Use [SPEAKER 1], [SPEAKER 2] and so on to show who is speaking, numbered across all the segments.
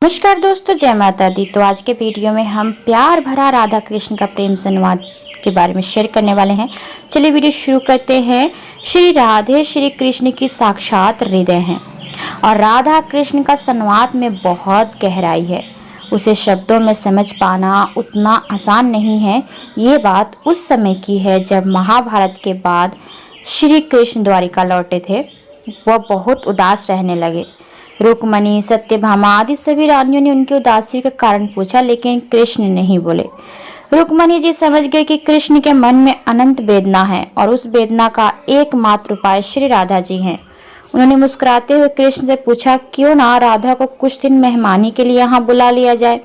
[SPEAKER 1] नमस्कार दोस्तों, जय माता दी। तो आज के वीडियो में हम प्यार भरा राधा कृष्ण का प्रेम संवाद के बारे में शेयर करने वाले हैं। चलिए वीडियो शुरू करते हैं। श्री राधे श्री कृष्ण की साक्षात हृदय हैं और राधा कृष्ण का संवाद में बहुत गहराई है। उसे शब्दों में समझ पाना उतना आसान नहीं है। ये बात उस समय की है जब महाभारत के बाद श्री कृष्ण द्वारिका लौटे थे। वह बहुत उदास रहने लगे। रुक्मणी, सत्यभामा आदि सभी रानियों ने उनकी उदासी का कारण पूछा, लेकिन कृष्ण नहीं बोले। रुक्मणी जी समझ गए कि कृष्ण के मन में अनंत वेदना है और उस वेदना का एकमात्र उपाय श्री राधा जी हैं। उन्होंने मुस्कुराते हुए कृष्ण से पूछा, क्यों ना राधा को कुछ दिन मेहमानी के लिए यहाँ बुला लिया जाए।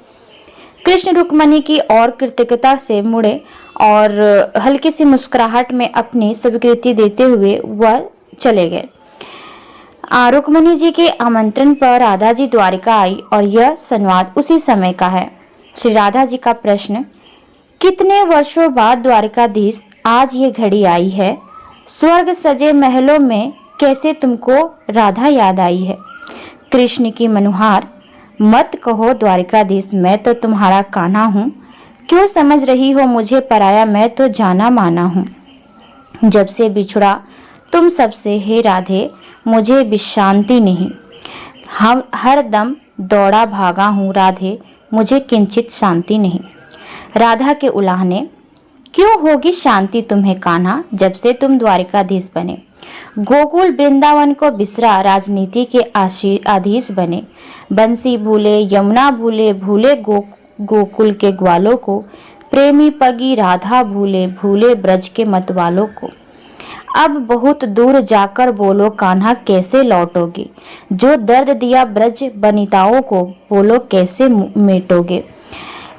[SPEAKER 1] कृष्ण रुक्मणी की और कृतज्ञता से मुड़े और हल्की सी मुस्कुराहट में अपनी स्वीकृति देते हुए वह चले गए। रुक्मणी जी के आमंत्रण पर राधा जी द्वारिका आई और यह संवाद उसी समय का है। श्री राधा जी का प्रश्न, कितने वर्षों बाद द्वारिकाधीश आज ये घड़ी आई है। स्वर्ग सजे महलों में कैसे तुमको राधा याद आई है। कृष्ण की मनुहार, मत कहो द्वारिकाधीश, मैं तो तुम्हारा कान्हा हूँ। क्यों समझ रही हो मुझे पराया, मैं तो जाना माना हूँ। जब से बिछुड़ा तुम सबसे हे राधे, मुझे विश्रांति नहीं। हम हर दम दौड़ा भागा हूँ राधे, मुझे किंचित शांति नहीं। राधा के उलाहने, क्यों होगी शांति तुम्हें कान्हा, जब से तुम द्वारिकाधीश बने। गोकुल वृंदावन को बिसरा, राजनीति के आधीश बने। बंसी भूले, यमुना भूले, भूले गोकुल के ग्वालों को। प्रेमी पगी राधा भूले, भूले ब्रज के मतवालों को। अब बहुत दूर जाकर बोलो कान्हा, कैसे लौटोगे। जो दर्द दिया ब्रज बनिताओं को, बोलो कैसे मेटोगे।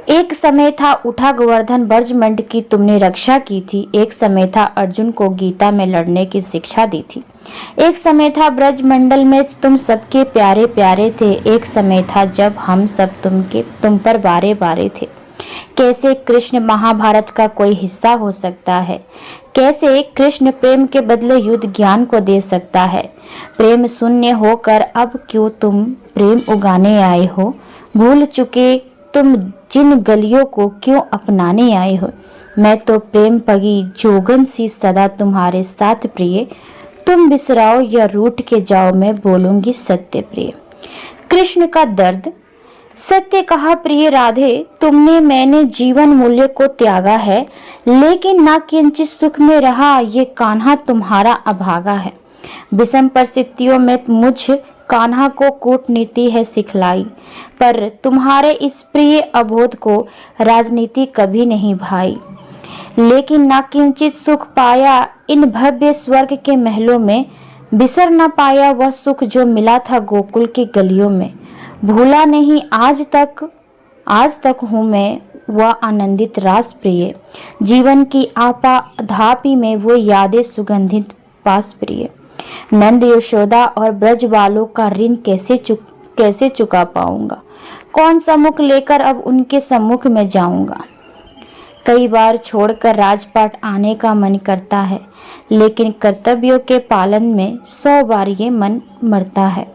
[SPEAKER 1] एक समय था उठा गोवर्धन, ब्रजमंड की तुमने रक्षा की थी। एक समय था अर्जुन को गीता में लड़ने की शिक्षा दी थी। एक समय था ब्रजमंडल में तुम सबके प्यारे प्यारे थे। एक समय था जब हम सब तुम पर बारे बारे थे। कैसे कृष्ण महाभारत का कोई हिस्सा हो सकता है। कैसे कृष्ण प्रेम के बदले युद्ध ज्ञान को दे सकता है। प्रेम शून्य होकर अब क्यों तुम प्रेम उगाने आए हो। भूल चुके तुम जिन गलियों को क्यों अपनाने आए हो। मैं तो प्रेम पगी जोगन सी सदा तुम्हारे साथ प्रिय। तुम बिसराओ या रूठ के जाओ, मैं बोलूंगी सत्य प्रिय। कृष्ण का दर्द, सत्य कहा प्रिय राधे, तुमने मैंने जीवन मूल्य को त्यागा है, लेकिन ना किंचित सुख में रहा। ये कान्हा तुम्हारा अभागा है। विषम परिस्थितियों में मुझ कान्हा को कूटनीति है सिखलाई, पर तुम्हारे इस प्रिय अबोध को राजनीति कभी नहीं भाई। लेकिन ना किंचित सुख पाया इन भव्य स्वर्ग के महलों में। बिसर न पाया वह सुख जो मिला था गोकुल की गलियों में। भूला नहीं आज तक हूँ मैं वह आनंदित रास प्रिय। जीवन की आपा धापी में वो यादें सुगंधित पास प्रिय। नंद यशोदा और ब्रज वालों का ऋण कैसे चुका पाऊंगा। कौन सा मुख लेकर अब उनके सम्मुख में जाऊंगा। कई बार छोड़कर राजपाट आने का मन करता है, लेकिन कर्तव्यों के पालन में 100 बार ये मन मरता है।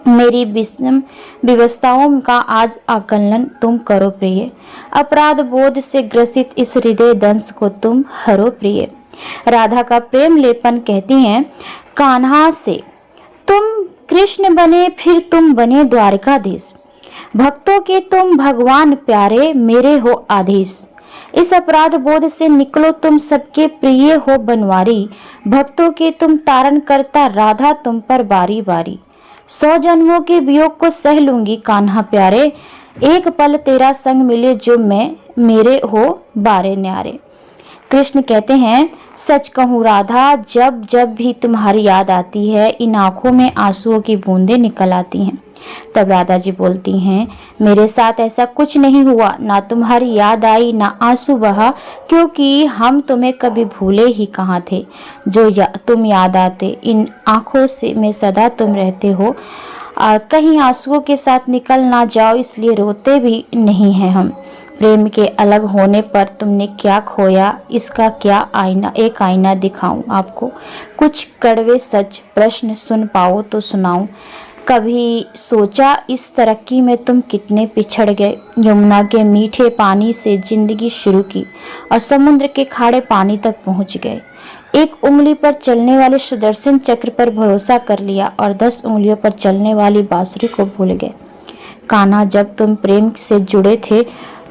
[SPEAKER 1] मेरी विषम व्यवस्थाओं का आज आकलन तुम करो प्रिय। अपराध बोध से ग्रसित इस हृदय दंश को तुम हरो प्रिय। राधा का प्रेम लेपन कहती हैं कान्हा से, तुम कृष्ण बने फिर तुम बने द्वारिकाधीश। भक्तों के तुम भगवान प्यारे, मेरे हो आधीश। इस अपराध बोध से निकलो तुम सबके प्रिय हो बनवारी। भक्तों के तुम तारण करता, राधा तुम पर बारी बारी। 100 जन्मों के वियोग को सह लूंगी कान्हा प्यारे। एक पल तेरा संग मिले जो मैं मेरे हो बारे न्यारे। कृष्ण कहते हैं, सच कहूँ राधा, जब जब भी तुम्हारी याद आती है, इन आंखों में आंसुओं की बूंदें निकल आती हैं। तब राधा जी बोलती हैं, मेरे साथ ऐसा कुछ नहीं हुआ, ना तुम्हारी याद आई ना आंसू बहा, क्योंकि हम तुम्हें कभी भूले ही कहाँ थे। जो तुम याद आते, इन आंखों से में सदा तुम रहते हो। कहीं आंसुओं के साथ निकल ना जाओ, इसलिए रोते भी नहीं हैं हम। प्रेम के अलग होने पर तुमने क्या खोया, इसका क्या आईना, एक आईना दिखाऊं आपको। कुछ कड़वे सच प्रश्न सुन पाओ तो सुनाऊं। कभी सोचा इस तरक्की में तुम कितने पिछड़ गए। यमुना के मीठे पानी से जिंदगी शुरू की और समुद्र के खारे पानी तक पहुंच गए। एक उंगली पर चलने वाले सुदर्शन चक्र पर भरोसा कर लिया और 10 उंगलियों पर चलने वाली बांसुरी को भूल गए। कान्हा, जब तुम प्रेम से जुड़े थे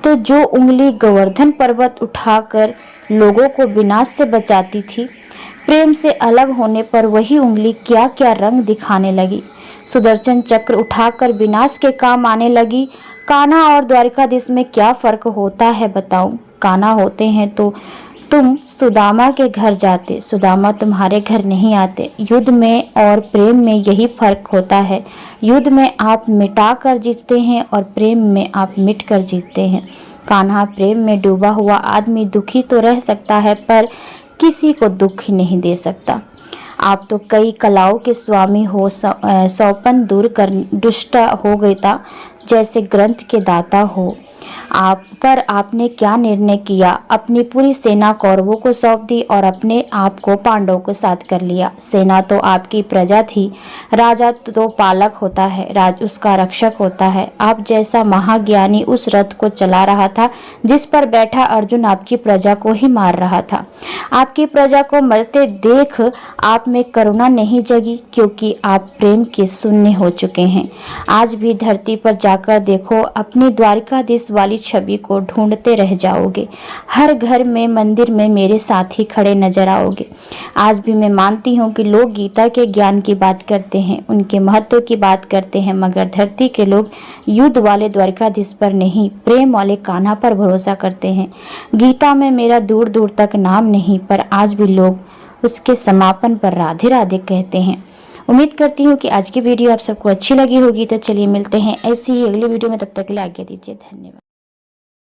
[SPEAKER 1] तो जो उंगली गोवर्धन पर्वत उठाकर लोगों को विनाश से बचाती थी, प्रेम से अलग होने पर वही उंगली क्या क्या रंग दिखाने लगी। सुदर्शन चक्र उठाकर विनाश के काम आने लगी। कान्हा और द्वारिकाधीश में क्या फर्क होता है बताऊं। कान्हा होते हैं तो तुम सुदामा के घर जाते, सुदामा तुम्हारे घर नहीं आते। युद्ध में और प्रेम में यही फर्क होता है। युद्ध में आप मिटा कर जीतते हैं और प्रेम में आप मिट कर जीतते हैं। कान्हा, प्रेम में डूबा हुआ आदमी दुखी तो रह सकता है पर किसी को दुख ही नहीं दे सकता। आप तो कई कलाओं के स्वामी हो, सौपन दूर कर दुष्ट हो गए था, जैसे ग्रंथ के दाता हो। आप पर आपने क्या निर्णय किया। अपनी पूरी सेना कौरवों को सौंप दी और अपने आप को पांडवों के साथ कर लिया। सेना तो आपकी प्रजा थी, राजा तो पालक होता है, राज उसका रक्षक होता है। आप जैसा महाज्ञानी उस रथ को चला रहा था जिस पर बैठा अर्जुन आपकी प्रजा को ही मार रहा था। आपकी प्रजा को मरते देख आप में करुणा नहीं जगी, क्योंकि आप प्रेम के शून्य हो चुके हैं। आज भी धरती पर जाकर देखो, अपनी द्वारिकाधीश वाली छवि को ढूंढते रह जाओगे। हर घर में, मंदिर में मेरे साथी खड़े नजर आओगे। आज भी मैं मानती हूँ कि लोग गीता के ज्ञान की बात करते हैं, उनके महत्व की बात करते हैं, मगर धरती के लोग युद्ध वाले द्वारिकाधीश पर नहीं, प्रेम वाले कान्हा पर भरोसा करते हैं। गीता में मेरा दूर दूर तक नाम नहीं, पर आज भी लोग उसके समापन पर राधे राधे कहते हैं। उम्मीद करती हूँ कि आज की वीडियो आप सबको अच्छी लगी होगी। तो चलिए मिलते हैं ऐसी ही अगली वीडियो में, तब तक के लिए आज्ञा दीजिए। धन्यवाद।